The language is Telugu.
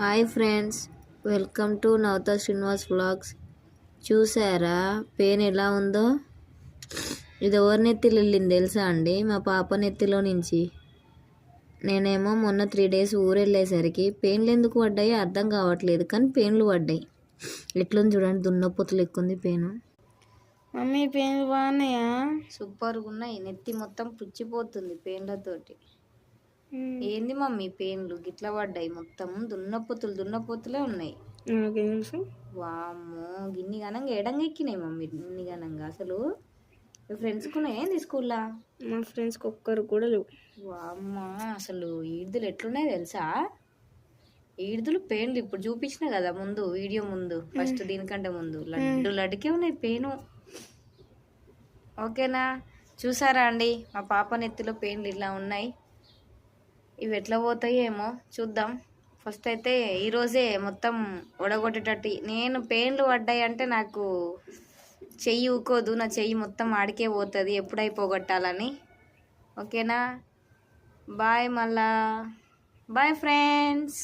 Hi friends, welcome to Navata Srinivas vlogs. చూసారా పెయిన్ ఎలా ఉందో? ఇది ఎవరి నెత్తిలో వెళ్ళింది తెలుసా అండి? మా పాప నెత్తిలో నుంచి. నేనేమో మొన్న 3 days ఊరెళ్ళేసరికి పెయిన్లు ఎందుకు పడ్డాయో అర్థం కావట్లేదు, కానీ పెయిన్లు పడ్డాయి. ఎట్లుంది చూడండి, దున్నపోతులు ఎక్కుంది పెయిన్. మమ్మీ పెయిన్లు బాగున్నాయా? సూపర్గా ఉన్నాయి. నెత్తి మొత్తం పుచ్చిపోతుంది పెయిన్లతోటి. ఏంది మమ్మీ పెయిన్లు గిట్లా పడ్డాయి? మొత్తం దున్నపోతులే ఉన్నాయి. తెలుసు. వామ్మో, గిన్ని గనంగా ఎడంగా ఎక్కినాయి మమ్మీ, ఇన్ని గనంగా. అసలు మీ ఫ్రెండ్స్కి ఉన్నాయండి స్కూల్లో? మా ఫ్రెండ్స్కి ఒక్కరు కూడా లేవు. వామ్మ, అసలు ఈడుదులు ఎట్లున్నాయి తెలుసా? ఈడుదులు పెయిన్లు ఇప్పుడు చూపించిన కదా ముందు, వీడియో ముందు, ఫస్ట్ దీనికంటే ముందు లడ్డుకే ఉన్నాయి పెయిన్. ఓకేనా? చూసారా అండి, మా పాప నెత్తిలో పెయిన్లు ఇలా ఉన్నాయి. ఇవి ఎట్లా పోతాయో ఏమో చూద్దాం. ఫస్ట్ అయితే ఈరోజే మొత్తం ఒడగొట్టేటట్టు. నేను పెయిన్లు పడ్డాయి అంటే నాకు చెయ్యి ఊకోదు, నా చెయ్యి మొత్తం ఆడికే పోతుంది ఎప్పుడైపోగొట్టాలని. ఓకేనా? బాయ్, మళ్ళా బాయ్ ఫ్రెండ్స్.